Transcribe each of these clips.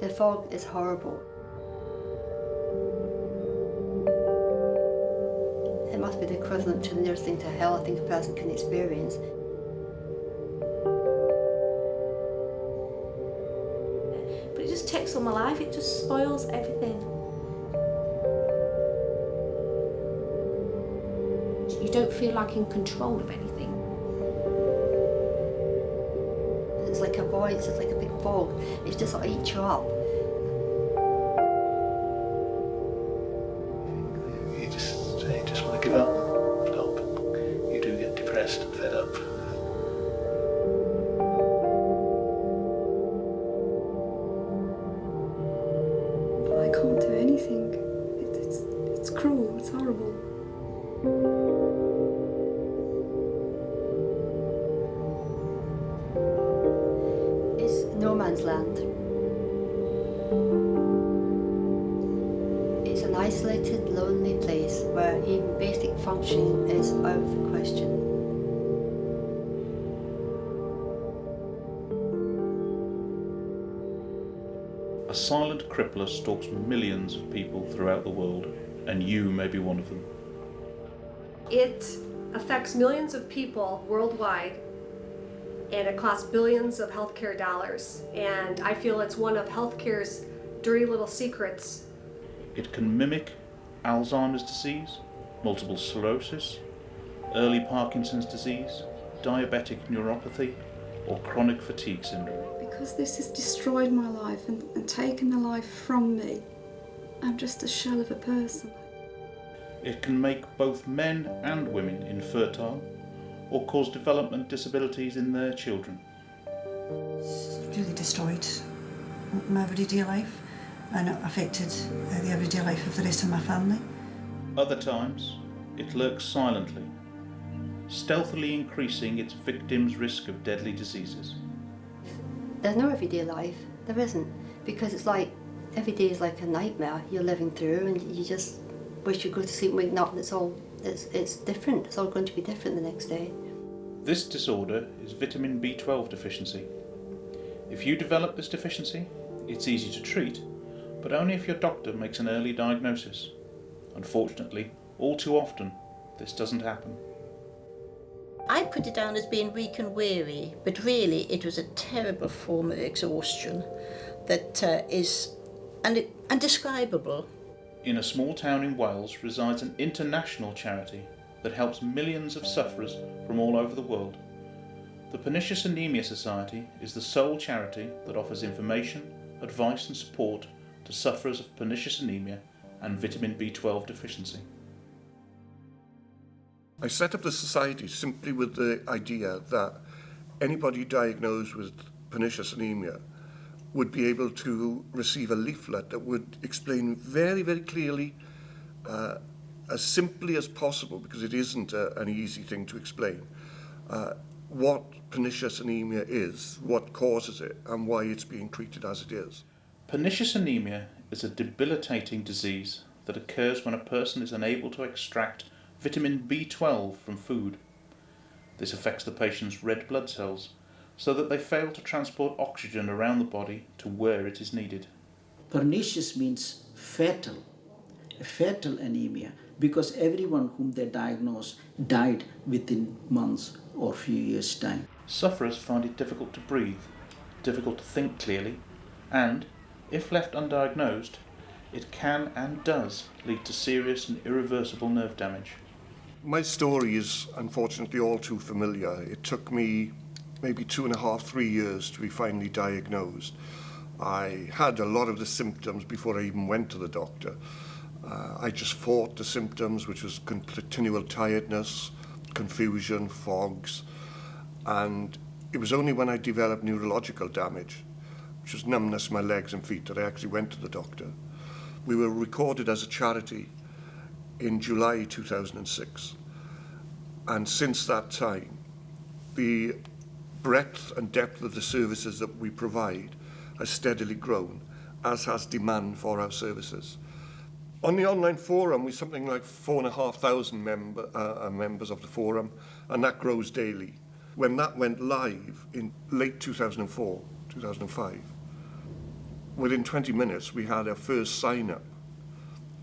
The fog is horrible. It must be the equivalent to the nearest thing to hell I think a person can experience. But it just takes on my life, it just spoils everything. You don't feel like in control of anything. It's like a void, it's like a big fog. It's just sort of eats you up. You just want to give up, stop. You do get depressed and fed up. But I can't do anything. It's cruel, it's horrible. It's no man's land. It's an isolated, lonely place where even basic functioning is out of the question. A silent crippler stalks millions of people throughout the world, and you may be one of them. It affects millions of people worldwide, and it costs billions of healthcare dollars. And I feel it's one of healthcare's dirty little secrets. It can mimic Alzheimer's disease, multiple sclerosis, early Parkinson's disease, diabetic neuropathy, or chronic fatigue syndrome. Because this has destroyed my life and taken the life from me. I'm just a shell of a person. It can make both men and women infertile, or cause development disabilities in their children. Really destroyed my everyday life and it affected the everyday life of the rest of my family. Other times, it lurks silently, stealthily increasing its victims' risk of deadly diseases. There's no everyday life, there isn't, because it's like every day is like a nightmare you're living through, and you just wish you go to sleep and wake up and it's different. It's all going to be different the next day. This disorder is vitamin B12 deficiency. If you develop this deficiency, it's easy to treat, but only if your doctor makes an early diagnosis. Unfortunately, all too often, this doesn't happen. I put it down as being weak and weary, but really it was a terrible form of exhaustion that is undescribable. In a small town in Wales resides an international charity that helps millions of sufferers from all over the world. The Pernicious Anemia Society is the sole charity that offers information, advice and support to sufferers of pernicious anemia and vitamin B12 deficiency. I set up the society simply with the idea that anybody diagnosed with pernicious anemia would be able to receive a leaflet that would explain very, very clearly, as simply as possible, because it isn't an easy thing to explain, what pernicious anemia is, what causes it, and why it's being treated as it is. Pernicious anemia is a debilitating disease that occurs when a person is unable to extract vitamin B12 from food. This affects the patient's red blood cells, so that they fail to transport oxygen around the body to where it is needed. Pernicious means fatal, a fatal anemia, because everyone whom they diagnosed died within months or few years' time. Sufferers find it difficult to breathe, difficult to think clearly, and, if left undiagnosed, it can and does lead to serious and irreversible nerve damage. My story is unfortunately all too familiar. It took me maybe 2.5, 3 years to be finally diagnosed. I had a lot of the symptoms before I even went to the doctor. I just fought the symptoms, which was continual tiredness, confusion, fogs, and it was only when I developed neurological damage, which was numbness in my legs and feet, that I actually went to the doctor. We were recorded as a charity in July 2006, and since that time, the breadth and depth of the services that we provide has steadily grown, as has demand for our services. On the online forum, we're something like 4,500 members of the forum, and that grows daily. When that went live in late 2004, 2005, within 20 minutes, we had our first sign-up.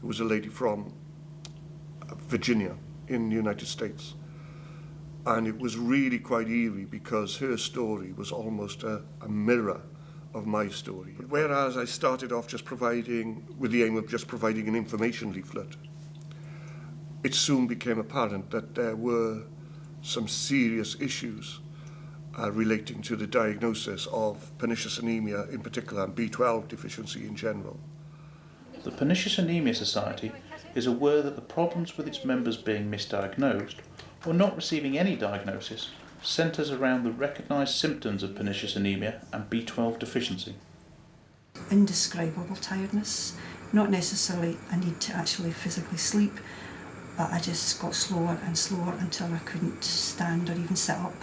It was a lady from Virginia in the United States. And it was really quite eerie because her story was almost a mirror of my story. Whereas I started off just with the aim of just providing an information leaflet, it soon became apparent that there were some serious issues relating to the diagnosis of pernicious anemia in particular and B12 deficiency in general. The Pernicious Anemia Society is aware that the problems with its members being misdiagnosed or not receiving any diagnosis centres around the recognised symptoms of pernicious anemia and B12 deficiency. Indescribable tiredness, not necessarily a need to actually physically sleep, but I just got slower and slower until I couldn't stand or even sit up.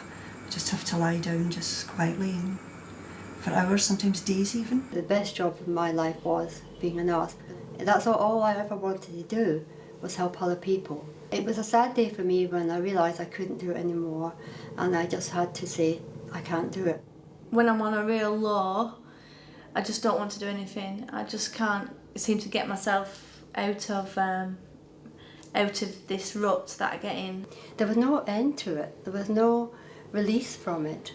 I just have to lie down just quietly and for hours, sometimes days even. The best job of my life was being a nurse. That's all I ever wanted to do, was help other people. It was a sad day for me when I realised I couldn't do it anymore, and I just had to say, I can't do it. When I'm on a real low, I just don't want to do anything. I just can't seem to get myself out of this rut that I get in. There was no end to it. There was no release from it.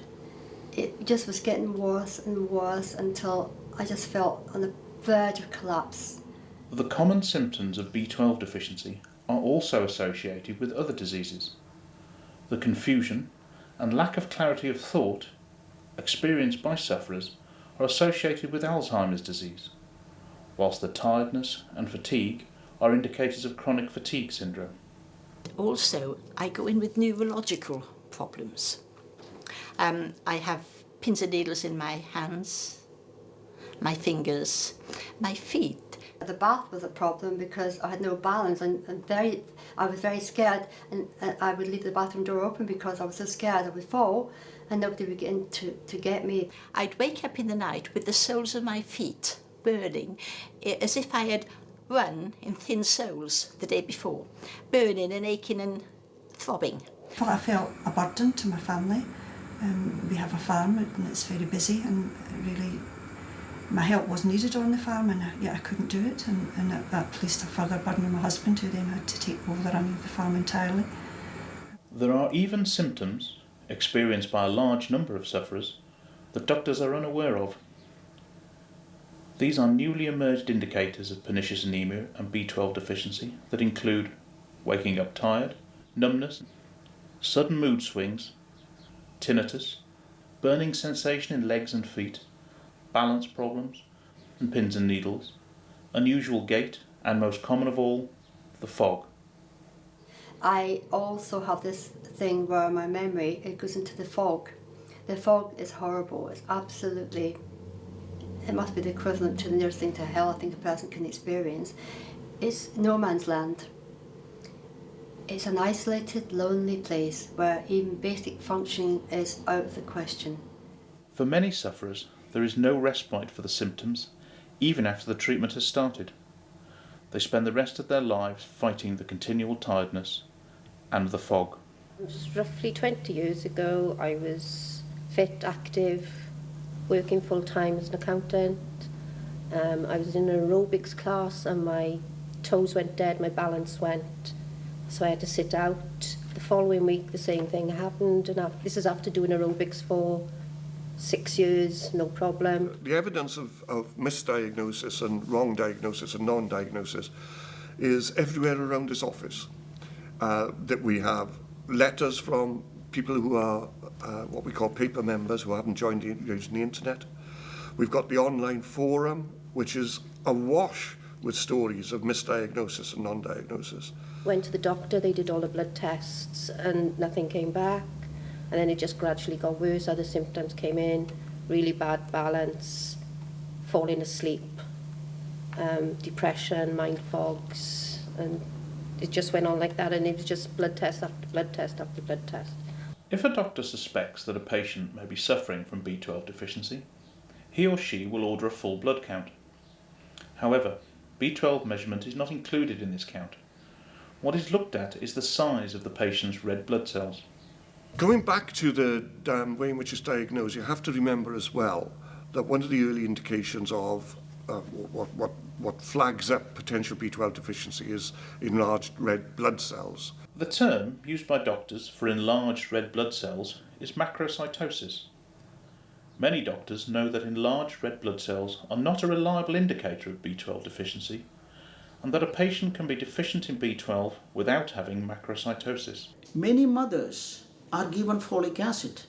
It just was getting worse and worse until I just felt on the verge of collapse. The common symptoms of B12 deficiency are also associated with other diseases. The confusion and lack of clarity of thought experienced by sufferers are associated with Alzheimer's disease, whilst the tiredness and fatigue are indicators of chronic fatigue syndrome. Also, I go in with neurological problems. I have pins and needles in my hands, my fingers, my feet. The bath was a problem because I had no balance and I was very scared, and I would leave the bathroom door open because I was so scared I would fall and nobody would get in to get me. I'd wake up in the night with the soles of my feet burning, as if I had run in thin soles the day before, burning and aching and throbbing. I felt a burden to my family. We have a farm and it's very busy, and really my help was needed on the farm, and yet I couldn't do it, and that placed a further burden on my husband, who then had to take over the running of the farm entirely. There are even symptoms experienced by a large number of sufferers that doctors are unaware of. These are newly emerged indicators of pernicious anemia and B12 deficiency that include waking up tired, numbness, sudden mood swings, tinnitus, burning sensation in legs and feet, balance problems and pins and needles, unusual gait, and most common of all, the fog. I also have this thing where my memory, it goes into the fog. The fog is horrible. It's absolutely, it must be the equivalent to the nearest thing to hell I think a person can experience. It's no man's land. It's an isolated, lonely place where even basic functioning is out of the question. For many sufferers, there is no respite for the symptoms, even after the treatment has started. They spend the rest of their lives fighting the continual tiredness and the fog. It was roughly 20 years ago. I was fit, active, working full-time as an accountant. I was in an aerobics class and my toes went dead, my balance went. So I had to sit out. The following week the same thing happened, and this is after doing aerobics for 6 years, no problem. The evidence of misdiagnosis and wrong diagnosis and non-diagnosis is everywhere around this office. That we have letters from people who are what we call paper members who haven't joined using the internet. We've got the online forum, which is awash with stories of misdiagnosis and non-diagnosis. Went to the doctor, they did all the blood tests and nothing came back. And then it just gradually got worse, other symptoms came in, really bad balance, falling asleep, depression, mind fogs, and it just went on like that, and it was just blood test after blood test after blood test. If a doctor suspects that a patient may be suffering from B12 deficiency, he or she will order a full blood count. However, B12 measurement is not included in this count. What is looked at is the size of the patient's red blood cells. Going back to the way in which it's diagnosed, you have to remember as well that one of the early indications of what flags up potential B12 deficiency is enlarged red blood cells. The term used by doctors for enlarged red blood cells is macrocytosis. Many doctors know that enlarged red blood cells are not a reliable indicator of B12 deficiency, and that a patient can be deficient in B12 without having macrocytosis. Many mothers are given folic acid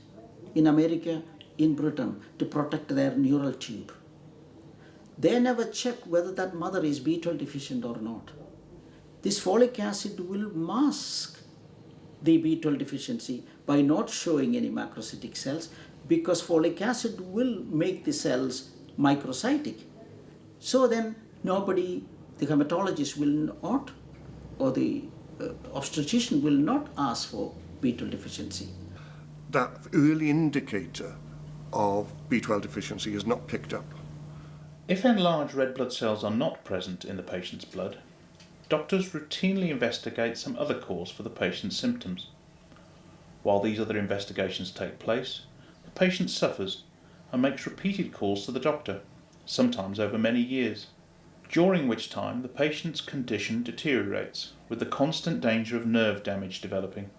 in America, in Britain, to protect their neural tube. They never check whether that mother is B12 deficient or not. This folic acid will mask the B12 deficiency by not showing any macrocytic cells, because folic acid will make the cells microcytic. So then nobody, the hematologist will not, or the obstetrician will not ask for B12 deficiency. That early indicator of B12 deficiency is not picked up. If enlarged red blood cells are not present in the patient's blood, doctors routinely investigate some other cause for the patient's symptoms. While these other investigations take place, the patient suffers and makes repeated calls to the doctor, sometimes over many years, during which time the patient's condition deteriorates, with the constant danger of nerve damage developing.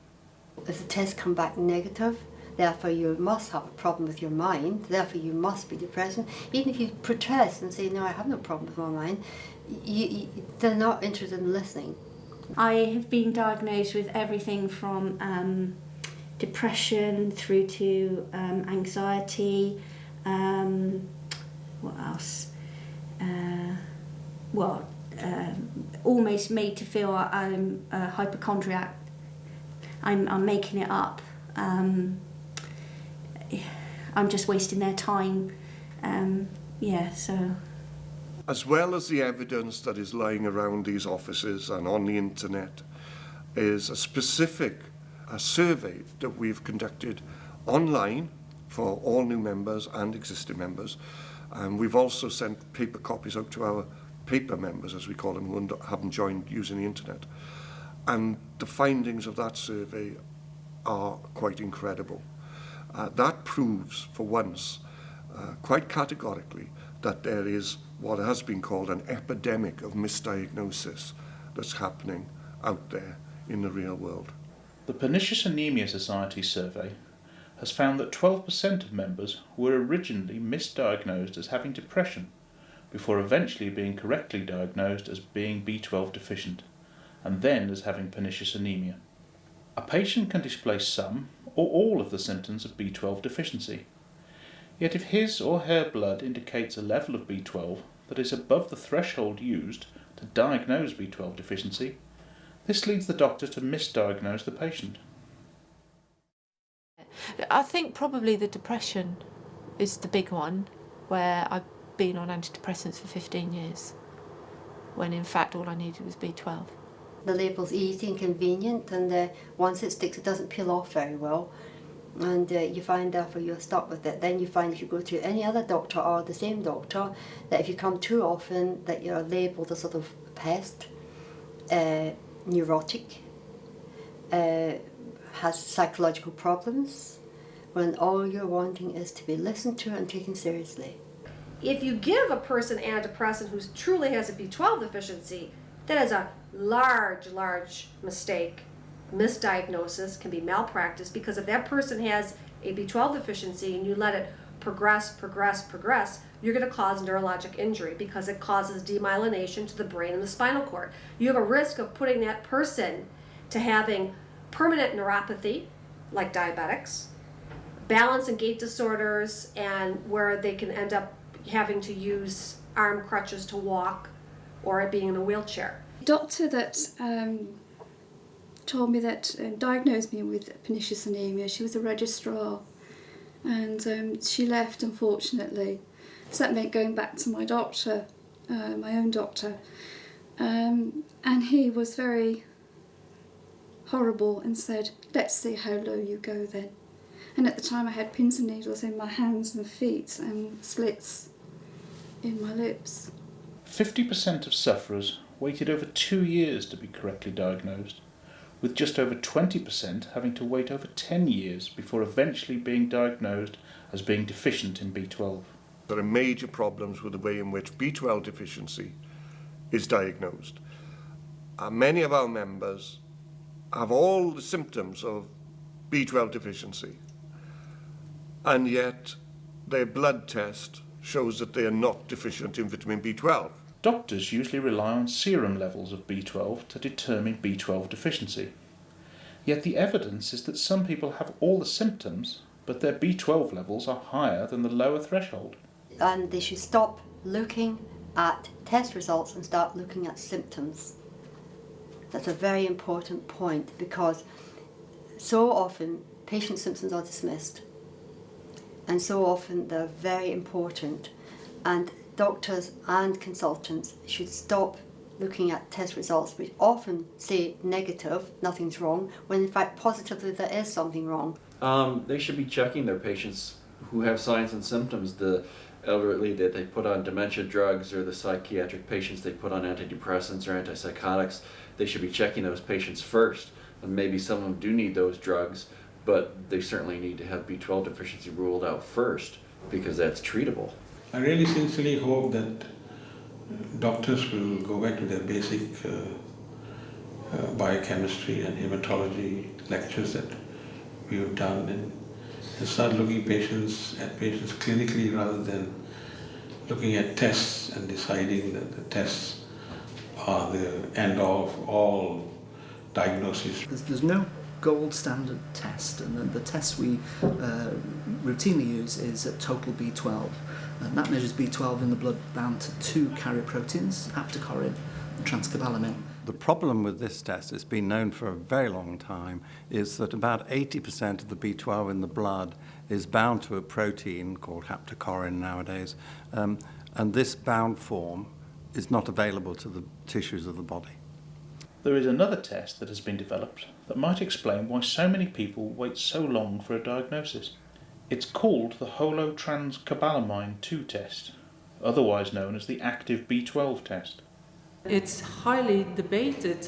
If the tests come back negative, therefore you must have a problem with your mind, therefore you must be depressed. Even if you protest and say, no, I have no problem with my mind, they're not interested in listening. I have been diagnosed with everything from depression through to anxiety, what else? Almost made to feel I'm a hypochondriac. I'm making it up. I'm just wasting their time. So. As well as the evidence that is lying around these offices and on the internet, is a specific survey that we've conducted online for all new members and existing members. And we've also sent paper copies out to our paper members, as we call them, who haven't joined using the internet. And the findings of that survey are quite incredible. That proves, for once, quite categorically, that there is what has been called an epidemic of misdiagnosis that's happening out there in the real world. The Pernicious Anemia Society survey has found that 12% of members were originally misdiagnosed as having depression, before eventually being correctly diagnosed as being B12 deficient, and then as having pernicious anemia. A patient can display some or all of the symptoms of B12 deficiency. Yet if his or her blood indicates a level of B12 that is above the threshold used to diagnose B12 deficiency, this leads the doctor to misdiagnose the patient. I think probably the depression is the big one, where I've been on antidepressants for 15 years, when in fact all I needed was B12. The label's easy and convenient, and once it sticks, it doesn't peel off very well. And you find therefore you're stuck with it. Then you find if you go to any other doctor or the same doctor, that if you come too often, that you're labelled a sort of pest, neurotic, has psychological problems, when all you're wanting is to be listened to and taken seriously. If you give a person antidepressant who truly has a B12 deficiency, that is a large mistake. Misdiagnosis can be malpractice, because if that person has a B12 deficiency and you let it progress, you're going to cause neurologic injury, because it causes demyelination to the brain and the spinal cord. You have a risk of putting that person to having permanent neuropathy, like diabetics, balance and gait disorders, and where they can end up having to use arm crutches to walk, or being in a wheelchair. The doctor that told me that, diagnosed me with pernicious anemia, she was a registrar, and she left, unfortunately. So that meant going back to my doctor, my own doctor, and he was very horrible and said, let's see how low you go then. And at the time I had pins and needles in my hands and feet and slits in my lips. 50% of sufferers waited over 2 years to be correctly diagnosed, with just over 20% having to wait over 10 years before eventually being diagnosed as being deficient in B12. There are major problems with the way in which B12 deficiency is diagnosed. Many of our members have all the symptoms of B12 deficiency, and yet their blood test shows that they are not deficient in vitamin B12. Doctors usually rely on serum levels of B12 to determine B12 deficiency. Yet the evidence is that some people have all the symptoms, but their B12 levels are higher than the lower threshold. And they should stop looking at test results and start looking at symptoms. That's a very important point, because so often patient symptoms are dismissed, and so often they're very important, and doctors and consultants should stop looking at test results which often say negative, nothing's wrong, when in fact positively there is something wrong. They should be checking their patients who have signs and symptoms, the elderly that they put on dementia drugs, or the psychiatric patients they put on antidepressants or antipsychotics. They should be checking those patients first, and maybe some of them do need those drugs, but they certainly need to have B12 deficiency ruled out first, because that's treatable. I really sincerely hope that doctors will go back to their basic biochemistry and hematology lectures that we've done, and start looking at patients clinically rather than looking at tests and deciding that the tests are the end all of all diagnoses. There's no gold standard test, and the test we routinely use is total B12. And that measures B12 in the blood bound to two carrier proteins, aptacorin and transcobalamin. The problem with this test, it's been known for a very long time, is that about 80% of the B12 in the blood is bound to a protein called aptacorin nowadays, and this bound form is not available to the tissues of the body. There is another test that has been developed that might explain why so many people wait so long for a diagnosis. It's called the holotranscobalamin 2 test, otherwise known as the active B12 test. It's highly debated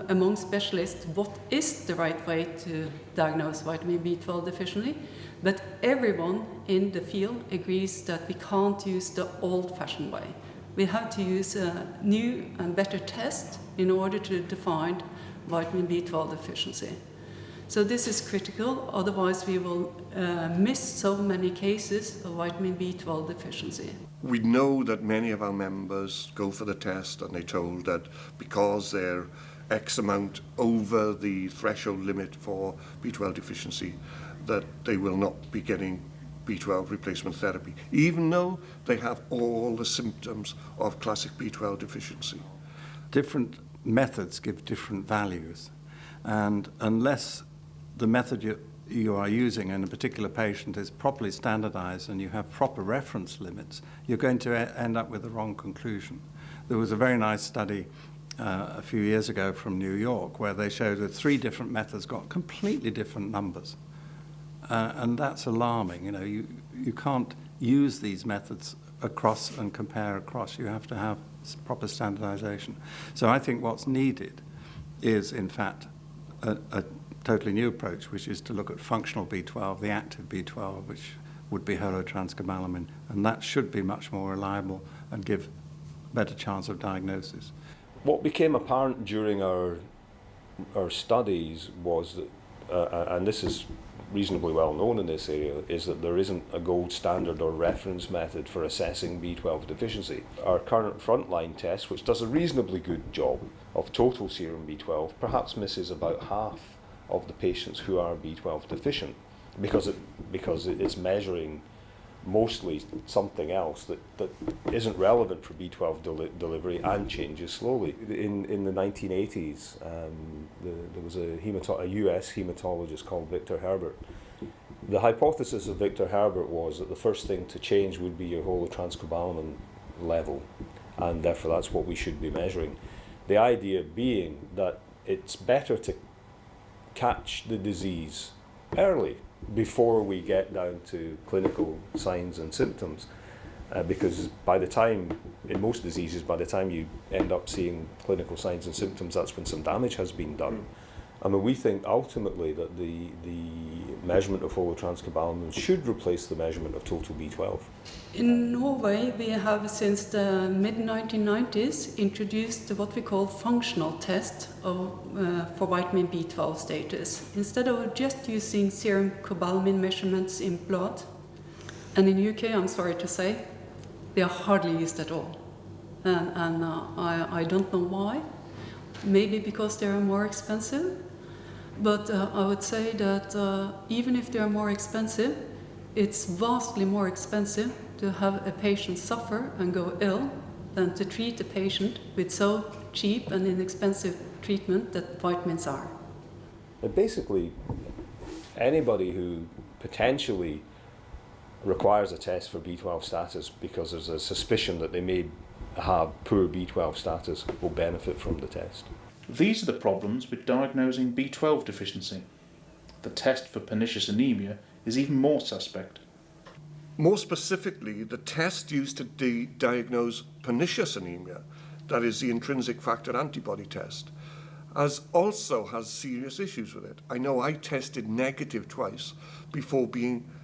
among specialists what is the right way to diagnose vitamin B12 deficiency, but everyone in the field agrees that we can't use the old-fashioned way. We have to use a new and better test in order to define vitamin B12 deficiency. So this is critical, otherwise we will miss so many cases of vitamin B12 deficiency. We know that many of our members go for the test and they're told that because they're X amount over the threshold limit for B12 deficiency, that they will not be getting B12 replacement therapy, even though they have all the symptoms of classic B12 deficiency. Different methods give different values, and unless the method you are using in a particular patient is properly standardized and you have proper reference limits, you're going to end up with the wrong conclusion. There was a very nice study a few years ago from New York where they showed that 3 different methods got completely different numbers. And that's alarming. You know, you can't use these methods across and compare across. You have to have proper standardization. So I think what's needed is, in fact, a totally new approach, which is to look at functional B12, the active B12, which would be holotranscobalamin, and that should be much more reliable and give better chance of diagnosis. What became apparent during our studies was that, and this is reasonably well known in this area, is that there isn't a gold standard or reference method for assessing B12 deficiency. Our current frontline test, which does a reasonably good job of total serum B12, perhaps misses about half of the patients who are B12 deficient, because it is measuring mostly something else that isn't relevant for B12 delivery and changes slowly. In the 1980s, there was a US hematologist called Victor Herbert. The hypothesis of Victor Herbert was that the first thing to change would be your holotranscobalamin level, and therefore that's what we should be measuring. The idea being that it's better to catch the disease early before we get down to clinical signs and symptoms, because by the time, in most diseases, by the time you end up seeing clinical signs and symptoms, that's when some damage has been done. I mean, we think ultimately that the measurement of holotranscobalamin should replace the measurement of total B12. In Norway, we have since the mid-1990s introduced what we call functional test for vitamin B12 status. Instead of just using serum cobalamin measurements in blood, and in UK, I'm sorry to say, they are hardly used at all. And I don't know why. Maybe because they are more expensive. But I would say that even if they are more expensive, it's vastly more expensive to have a patient suffer and go ill than to treat a patient with so cheap and inexpensive treatment that vitamins are. But basically, anybody who potentially requires a test for B12 status because there's a suspicion that they may have poor B12 status will benefit from the test. These are the problems with diagnosing B12 deficiency. The test for pernicious anemia is even more suspect. More specifically, the test used to diagnose pernicious anemia, that is the intrinsic factor antibody test, also has serious issues with it. I know I tested negative twice before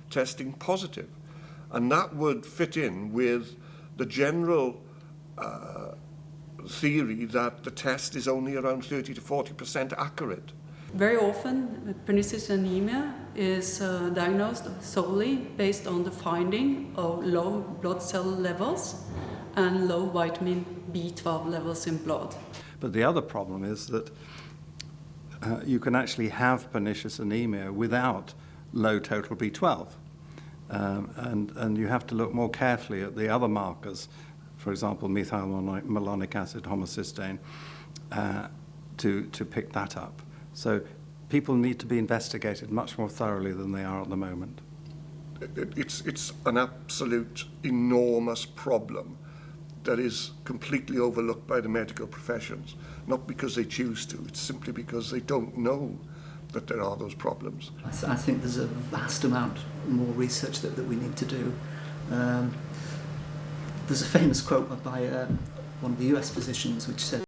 testing positive, and that would fit in with the general theory that the test is only around 30 to 40% accurate. Very often, pernicious anemia is diagnosed solely based on the finding of low blood cell levels and low vitamin B12 levels in blood. But the other problem is that you can actually have pernicious anemia without low total B12. And you have to look more carefully at the other markers, for example, methylmalonic acid, homocysteine, to pick that up. So people need to be investigated much more thoroughly than they are at the moment. It's an absolute enormous problem that is completely overlooked by the medical professions, not because they choose to, it's simply because they don't know that there are those problems. I think there's a vast amount more research that we need to do. There's a famous quote by one of the US physicians which said,